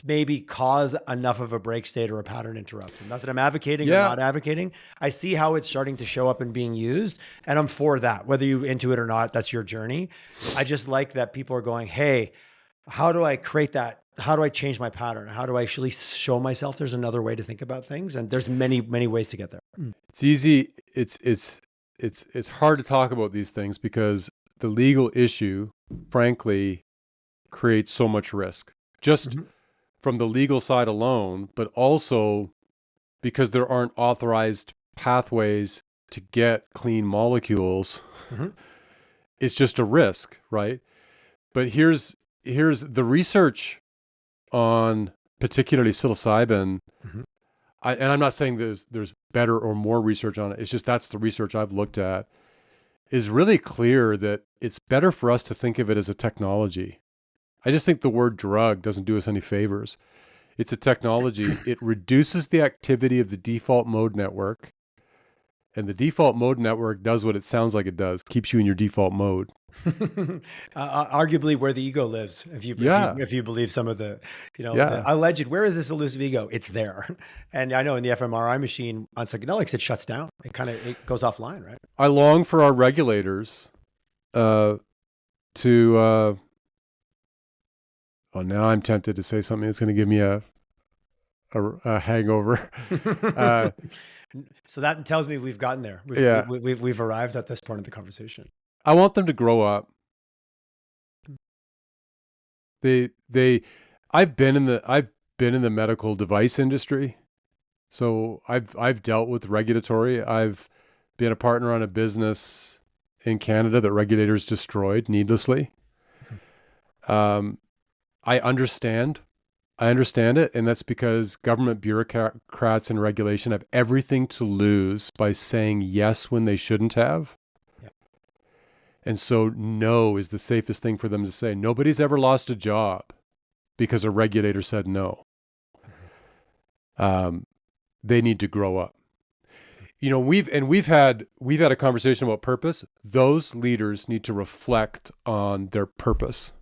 maybe cause enough of a break state or a pattern interrupt. Not that I'm advocating or not advocating. I see how it's starting to show up and being used, and I'm for that. Whether you're into it or not, that's your journey. I just like that people are going, hey, how do I create that? How do I change my pattern? How do I actually show myself there's another way to think about things? And there's many, many ways to get there. It's easy. It's hard to talk about these things because the legal issue, frankly, creates so much risk. Just from the legal side alone, but also because there aren't authorized pathways to get clean molecules. It's just a risk, right? But here's the research on particularly psilocybin. And I'm not saying there's better or more research on it. It's just that's the research I've looked at, is really clear that it's better for us to think of it as a technology. I just think the word drug doesn't do us any favors. It's a technology. It reduces the activity of the default mode network. And the default mode network does what it sounds like it does, keeps you in your default mode. Arguably where the ego lives, if you believe some of the, the alleged, where is this elusive ego? It's there. And I know in the fMRI machine on psychedelics, it shuts down. It goes offline, right? I long for our regulators to... now I'm tempted to say something that's going to give me a hangover. So that tells me we've gotten there. We've arrived at this point of the conversation. I want them to grow up. I've been in the medical device industry, so I've dealt with regulatory. I've been a partner on a business in Canada that regulators destroyed needlessly. I understand it, and that's because government bureaucrats and regulation have everything to lose by saying yes when they shouldn't have. Yeah. And so no is the safest thing for them to say. Nobody's ever lost a job because a regulator said no. They need to grow up. We've had a conversation about purpose. Those leaders need to reflect on their purpose.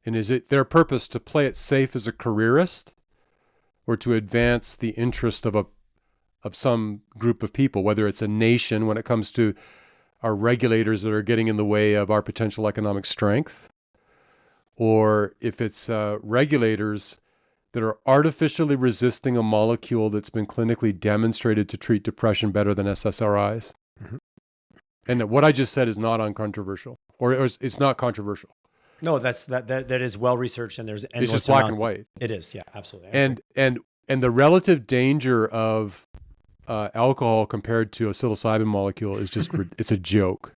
And is it their purpose to play it safe as a careerist, or to advance the interest of some group of people, whether it's a nation when it comes to our regulators that are getting in the way of our potential economic strength, or if it's regulators that are artificially resisting a molecule that's been clinically demonstrated to treat depression better than SSRIs. And what I just said is not uncontroversial, or it's not controversial. No, that is well researched, and there's endless. It's just black and white. It is, yeah, absolutely. And the relative danger of alcohol compared to a psilocybin molecule is just it's a joke.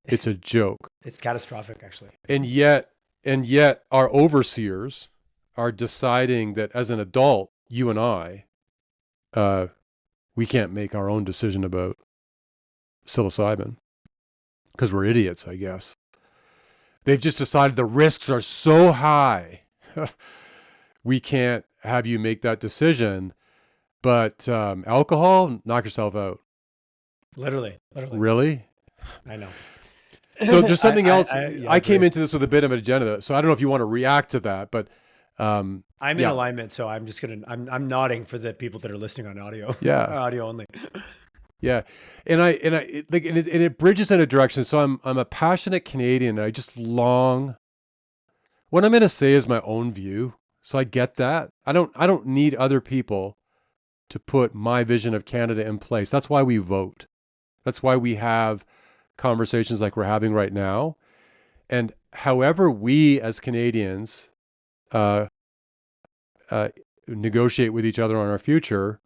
It's a joke. It's catastrophic, actually. And yet our overseers are deciding that as an adult, you and I, we can't make our own decision about psilocybin because we're idiots, I guess. They've just decided the risks are so high. We can't have you make that decision. But alcohol, knock yourself out. Literally. Really? I know. So there's something else. Yeah, I came into this with a bit of an agenda, so I don't know if you want to react to that, but I'm in alignment, so I'm just I'm nodding for the people that are listening on audio. Yeah. Audio only. Yeah, and it bridges in a direction. So I'm a passionate Canadian, and I just long. What I'm going to say is my own view, so I get that. I don't need other people to put my vision of Canada in place. That's why we vote. That's why we have conversations like we're having right now. And however we as Canadians negotiate with each other on our future,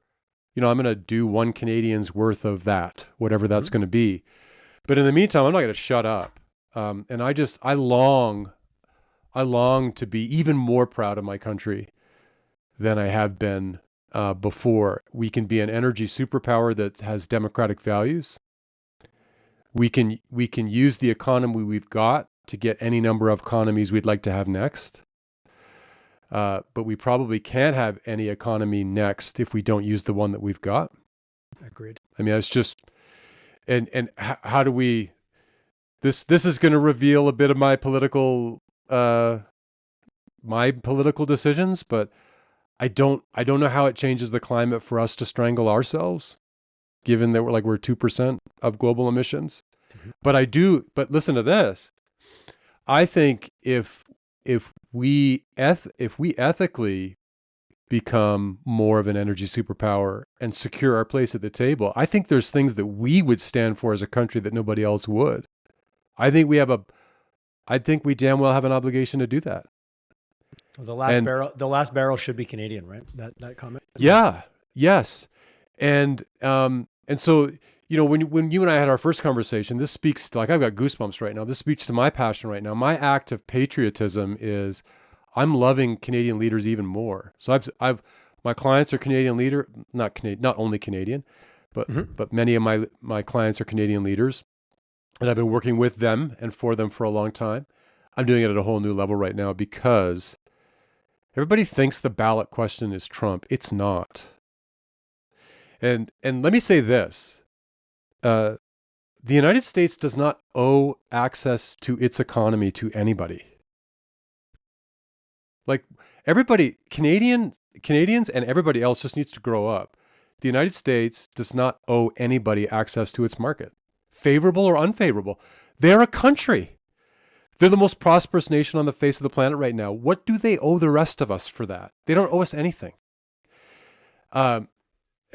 I'm going to do one Canadian's worth of that, whatever that's going to be. But in the meantime, I'm not going to shut up. And I long to be even more proud of my country than I have been before. We can be an energy superpower that has democratic values. We can use the economy we've got to get any number of economies we'd like to have next. But we probably can't have any economy next if we don't use the one that we've got. Agreed. I mean, it's just, and how do we, this is going to reveal a bit of my political decisions, but I don't know how it changes the climate for us to strangle ourselves, given that we're 2% of global emissions. Mm-hmm. But listen to this. I think if we ethically become more of an energy superpower and secure our place at the table, I think there's things that we would stand for as a country that nobody else would. I think we damn well have an obligation to do that. Well, the last barrel should be Canadian, right? That comment. Yeah. Yes. And so, when you and I had our first conversation, this speaks to, I've got goosebumps right now. This speaks to my passion right now. My act of patriotism is I'm loving Canadian leaders even more. So my clients are Canadian leader, not only Canadian, but many of my clients are Canadian leaders, and I've been working with them and for them for a long time. I'm doing it at a whole new level right now because everybody thinks the ballot question is Trump. It's not. And let me say this. The United States does not owe access to its economy to anybody. Everybody, Canadians and everybody else just needs to grow up. The United States does not owe anybody access to its market, favorable or unfavorable. They're a country. They're the most prosperous nation on the face of the planet right now. What do they owe the rest of us for that? They don't owe us anything. And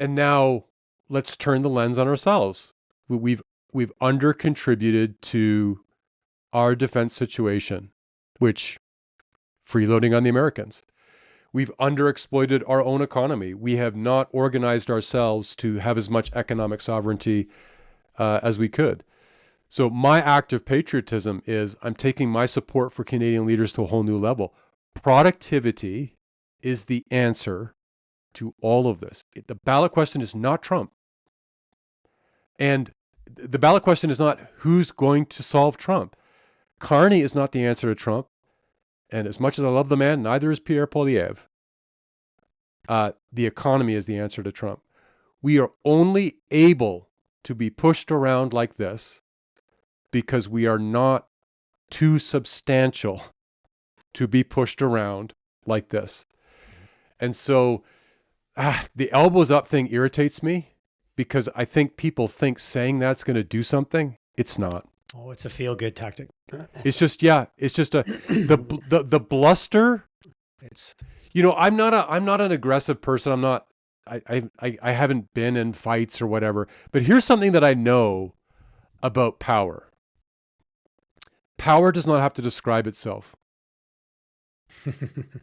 now let's turn the lens on ourselves. We've under-contributed to our defense situation, which freeloading on the Americans. We've underexploited our own economy. We have not organized ourselves to have as much economic sovereignty as we could. So my act of patriotism is I'm taking my support for Canadian leaders to a whole new level. Productivity is the answer to all of this. The ballot question is not Trump. And the ballot question is not who's going to solve Trump. Carney is not the answer to Trump. And as much as I love the man, neither is Pierre Poilievre. The economy is the answer to Trump. We are only able to be pushed around like this because we are not too substantial to be pushed around like this. And so the elbows up thing irritates me because I think people think saying that's going to do something. It's not. Oh, it's a feel-good tactic. It's just the bluster. It's I'm not an aggressive person. I haven't been in fights or whatever. But here's something that I know about power. Power does not have to describe itself.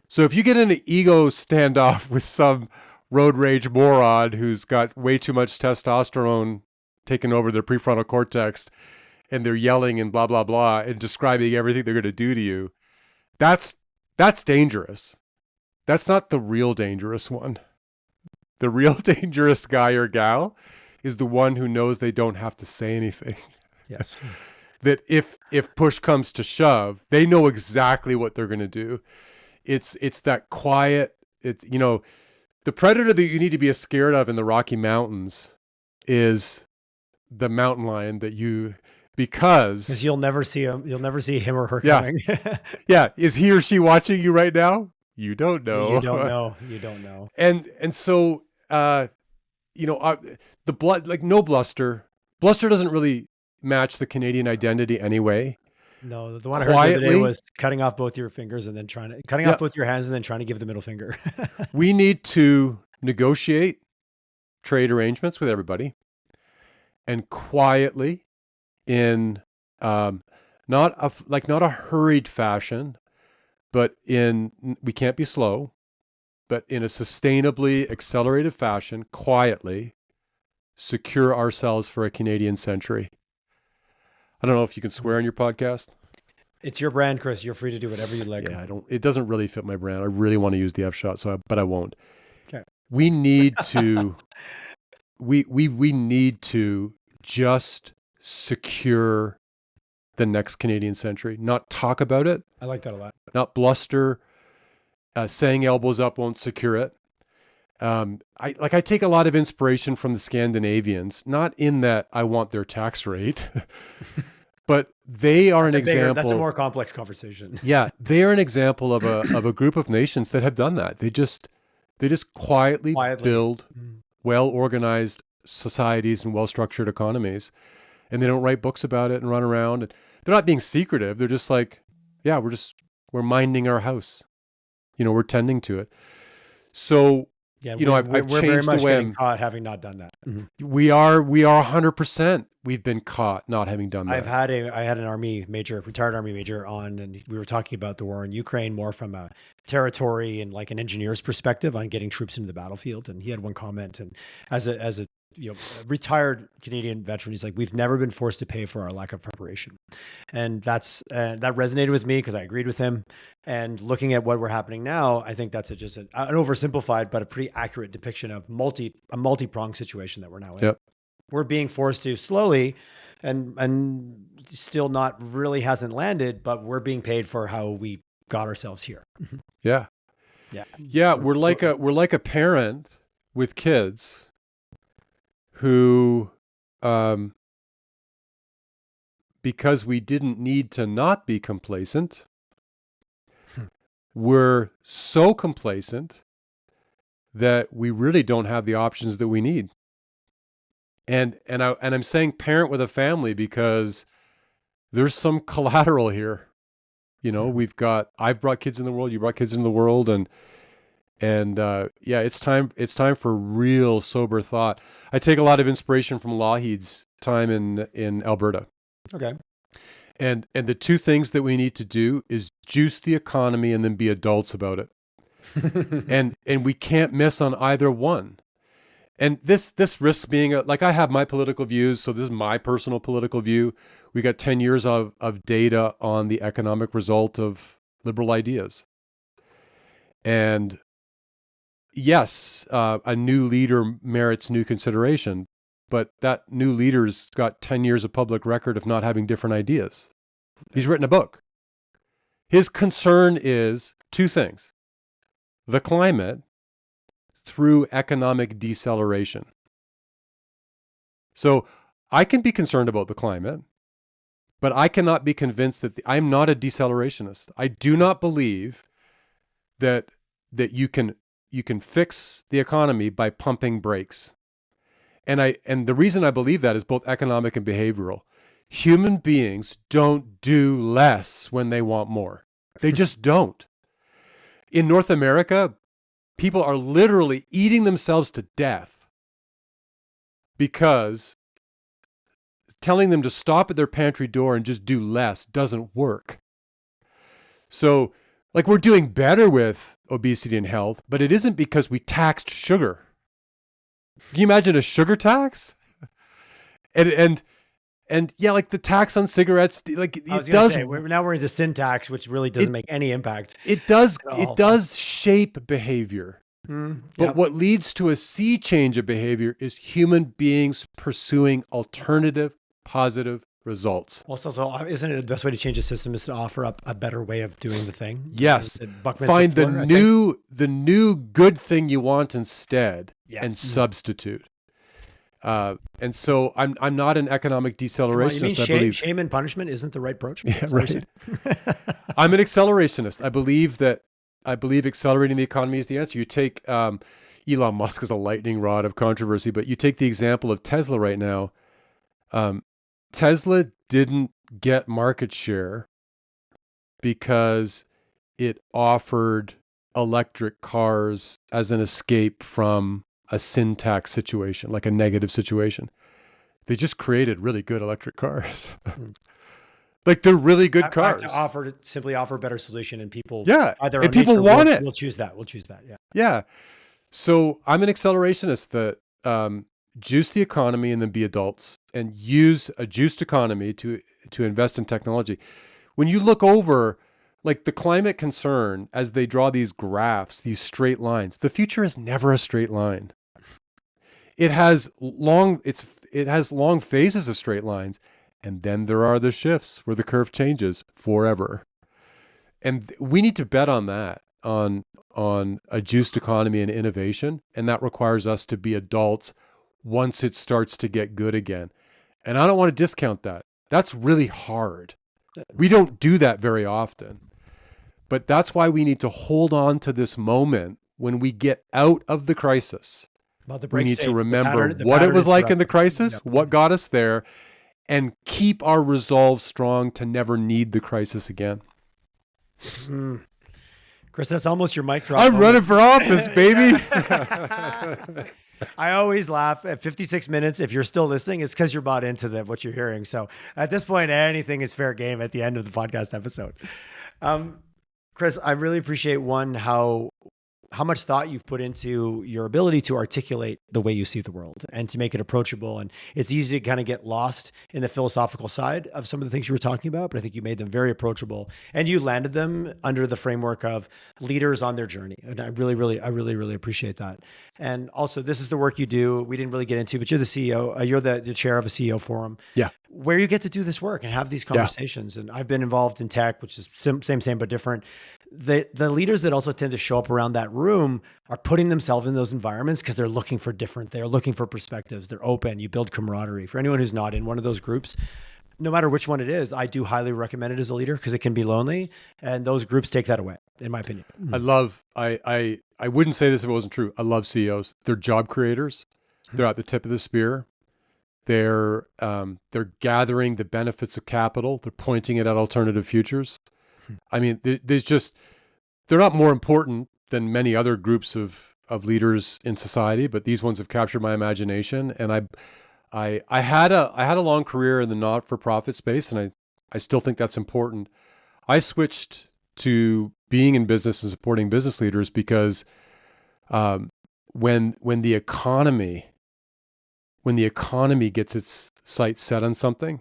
So if you get in an ego standoff with some road rage moron who's got way too much testosterone taking over their prefrontal cortex, and they're yelling and blah, blah, blah, and describing everything they're going to do to you, that's dangerous. That's not the real dangerous one. The real dangerous guy or gal is the one who knows they don't have to say anything. Yes. that if push comes to shove, they know exactly what they're going to do. It's that quiet. The predator that you need to be scared of in the Rocky Mountains is the mountain lion because you'll never see him or her Yeah. coming. yeah, is he or she watching you right now? You don't know. You don't know. And so the blood, like, no bluster. Bluster doesn't really match the Canadian identity anyway. No, the one I heard the other day was cutting off both your fingers and then cutting off both your hands and then trying to give the middle finger. We need to negotiate trade arrangements with everybody, and quietly, in not a hurried fashion, but we can't be slow, but in a sustainably accelerated fashion, quietly secure ourselves for a Canadian century. I don't know if you can swear on your podcast. It's your brand, Chris. You're free to do whatever you like. Yeah, it doesn't really fit my brand. I really want to use the F shot, but I won't. Okay. We need to we need to just secure the next Canadian century, not talk about it. I like that a lot. Not bluster. Saying elbows up won't secure it. I take a lot of inspiration from the Scandinavians, not in that I want their tax rate, but they are an example. That's a more complex conversation. Yeah, they are an example of a group of nations that have done that. They just quietly build well-organized societies and well-structured economies, and they don't write books about it and run around. And they're not being secretive. They're just like, yeah, we're minding our house. We're tending to it. So, yeah, I've we're changed very much the way getting caught having not done that. Mm-hmm. We are 100%. We've been caught not having done that. I had an retired army major on, and we were talking about the war in Ukraine more from a territory and like an engineer's perspective on getting troops into the battlefield. And he had one comment, and as a retired Canadian veteran, he's like, we've never been forced to pay for our lack of preparation. And that resonated with me because I agreed with him. And looking at what we're happening now, I think that's just an oversimplified, but a pretty accurate depiction of a multi-pronged situation that we're now in. Yep. We're being forced to slowly and still not really hasn't landed, but we're being paid for how we got ourselves here. Yeah. Yeah. Yeah. We're like a parent with kids who, because we didn't need to not be complacent, we're so complacent that we really don't have the options that we need. And I'm saying parent with a family because there's some collateral here. I've brought kids in the world, you brought kids into the world, and it's time for real sober thought. I take a lot of inspiration from Lougheed's time in Alberta. Okay. And the two things that we need to do is juice the economy and then be adults about it. and we can't miss on either one. And this risks being I have my political views, so this is my personal political view. We got 10 years of data on the economic result of liberal ideas. And yes, a new leader merits new consideration, but that new leader's got 10 years of public record of not having different ideas. He's written a book. His concern is two things: the climate through economic deceleration. So I can be concerned about the climate, but I cannot be convinced that I'm not a decelerationist. I do not believe that you can fix the economy by pumping brakes. And the reason I believe that is both economic and behavioral. Human beings don't do less when they want more. They just don't. In North America, people are literally eating themselves to death because telling them to stop at their pantry door and just do less doesn't work. So, we're doing better with obesity and health, but it isn't because we taxed sugar. Can you imagine a sugar tax? And yeah, the tax on cigarettes, it does. Now we're into sin tax, which really doesn't make any impact. It does shape behavior. But what leads to a sea change of behavior is human beings pursuing alternative, positive results. Also, so isn't it the best way to change a system is to offer up a better way of doing the thing? Yes. Buckminster Find the Fuller, I think. new good thing you want instead Yeah. and substitute. And so I'm not an economic decelerationist. You mean I believe shame and punishment isn't the right approach? Yeah, right. I'm an accelerationist. I believe accelerating the economy is the answer. You take Elon Musk as a lightning rod of controversy, but you take the example of Tesla right now. Tesla didn't get market share because it offered electric cars as an escape from a sin tax situation, like a negative situation. They just created really good electric cars. Like they're really good cars. To simply offer a better solution, and people, and people want it. We'll choose that. Yeah. Yeah. So I'm an accelerationist that juice the economy and then be adults and use a juiced economy to invest in technology. When you look over, like the climate concern, as they draw these graphs, these straight lines, the future is never a straight line. It has long phases of straight lines, and then there are the shifts where the curve changes forever. And we need to bet on that, on a juiced economy and innovation, and that requires us to be adults once it starts to get good again. And I don't want to discount that. That's really hard. We don't do that very often. But that's why we need to hold on to this moment when we get out of the crisis. We need to remember what it was like in the crisis, what got us there, and keep our resolve strong to never need the crisis again. Chris, that's almost your mic drop. I'm running for office, baby. I always laugh at 56 minutes. If you're still listening, it's because you're bought into what you're hearing. So at this point, anything is fair game at the end of the podcast episode. Chris, I really appreciate how much thought you've put into your ability to articulate the way you see the world and to make it approachable. And it's easy to kind of get lost in the philosophical side of some of the things you were talking about, but I think you made them very approachable and you landed them under the framework of leaders on their journey. And I really appreciate that. And also, this is the work you do. We didn't really get into, but you're the CEO, you're the chair of a CEO forum. Yeah. Where you get to do this work and have these conversations. Yeah. And I've been involved in tech, which is same, but different. The leaders that also tend to show up around that room are putting themselves in those environments because they're looking for different, they're looking for perspectives, they're open, you build camaraderie. For anyone who's not in one of those groups, no matter which one it is, I do highly recommend it as a leader because it can be lonely and those groups take that away, in my opinion. I wouldn't say this if it wasn't true. I love CEOs. They're job creators. They're at the tip of the spear. They're gathering the benefits of capital. They're pointing it at alternative futures. I mean, they're not more important than many other groups of leaders in society, but these ones have captured my imagination. And I had a long career in the not-for-profit space, and I still think that's important. I switched to being in business and supporting business leaders because when the economy gets its sights set on something,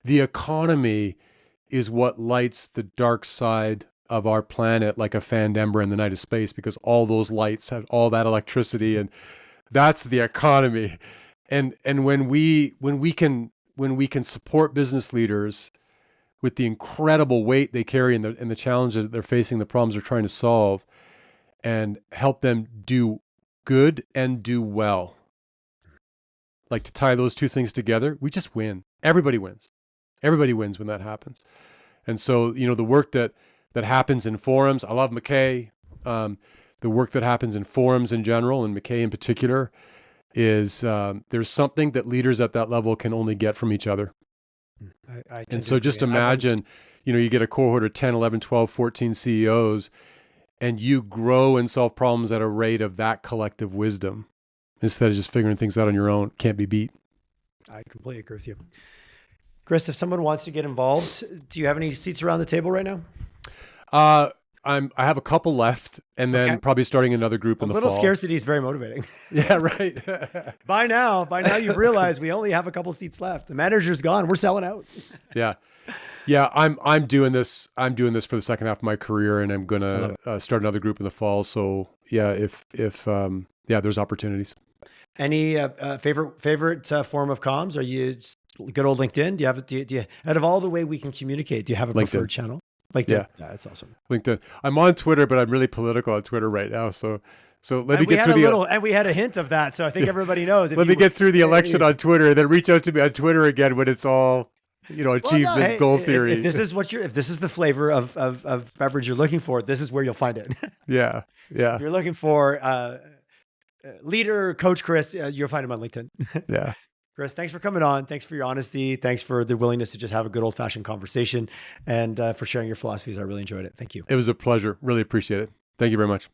the economy is what lights the dark side of our planet like a fanned ember in the night of space, because all those lights have all that electricity, and that's the economy. And when we can support business leaders with the incredible weight they carry and the challenges that they're facing, the problems they're trying to solve, and help them do good and do well, like to tie those two things together, we just win. Everybody wins. Everybody wins when that happens. And so, the work that happens in forums, I love MacKay. The work that happens in forums in general, and MacKay in particular, is there's something that leaders at that level can only get from each other. And so just imagine, you get a cohort of 10, 11, 12, 14 CEOs, and you grow and solve problems at a rate of that collective wisdom instead of just figuring things out on your own. Can't be beat. I completely agree with you. Chris, if someone wants to get involved, do you have any seats around the table right now? I have a couple left, and then probably starting another group in the fall. A little scarcity is very motivating. Yeah, right. By now you've realized we only have a couple seats left. The manager's gone. We're selling out. Yeah. I'm doing this. I'm doing this for the second half of my career, and I'm gonna start another group in the fall. So yeah, if there's opportunities. Any favorite form of comms? Are you good old LinkedIn? Do you out of all the way we can communicate, do you have a preferred channel? LinkedIn. Yeah, That's awesome. LinkedIn. I'm on Twitter, but I'm really political on Twitter right now. So let me And we get had through and we had a hint of that. So I think everybody knows. let me get through the election on Twitter, and then reach out to me on Twitter again when it's all, achievement, goal theory. If this is if this is the flavor of beverage you're looking for, this is where you'll find it. Yeah. If you're looking for leader, Coach Chris, you'll find him on LinkedIn. Yeah. Chris, thanks for coming on. Thanks for your honesty. Thanks for the willingness to just have a good old-fashioned conversation, and for sharing your philosophies. I really enjoyed it. Thank you. It was a pleasure. Really appreciate it. Thank you very much.